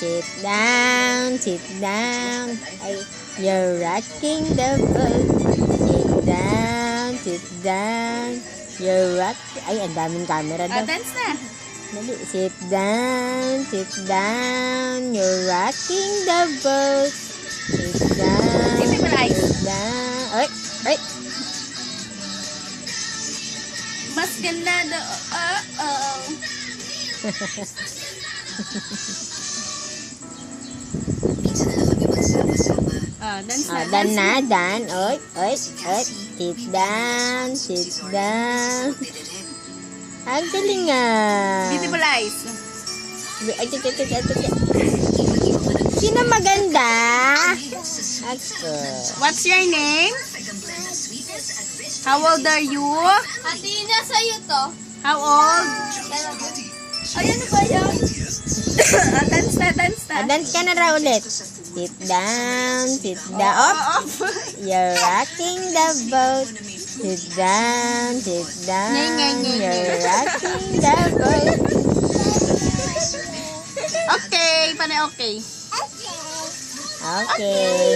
Sit down, sit down. Ay, you're rocking the boat. Sit down, sit down. You're rocking. Ay, ang daming camera daw. Dance na. Dali, sit down, sit down. You're rocking the boat. Sit down, Beautiful eyes. sit down. Ay, ay. Mas ganado. Dance na. Dan na, dan. Oy, oy, oy. Sit down, sit down. Ang galing ah. Beautiful eyes. Ay, sino maganda? Ako. What's your name? How old are you? Atina, sa'yo to. How old? Ay, ano ba yan? Dance na, dance na. Dance ka na raw ulit. Sit down, sit down. Op. You're rocking the boat. Sit down, sit down. You're rocking the boat. Okay, panay okay. Okay.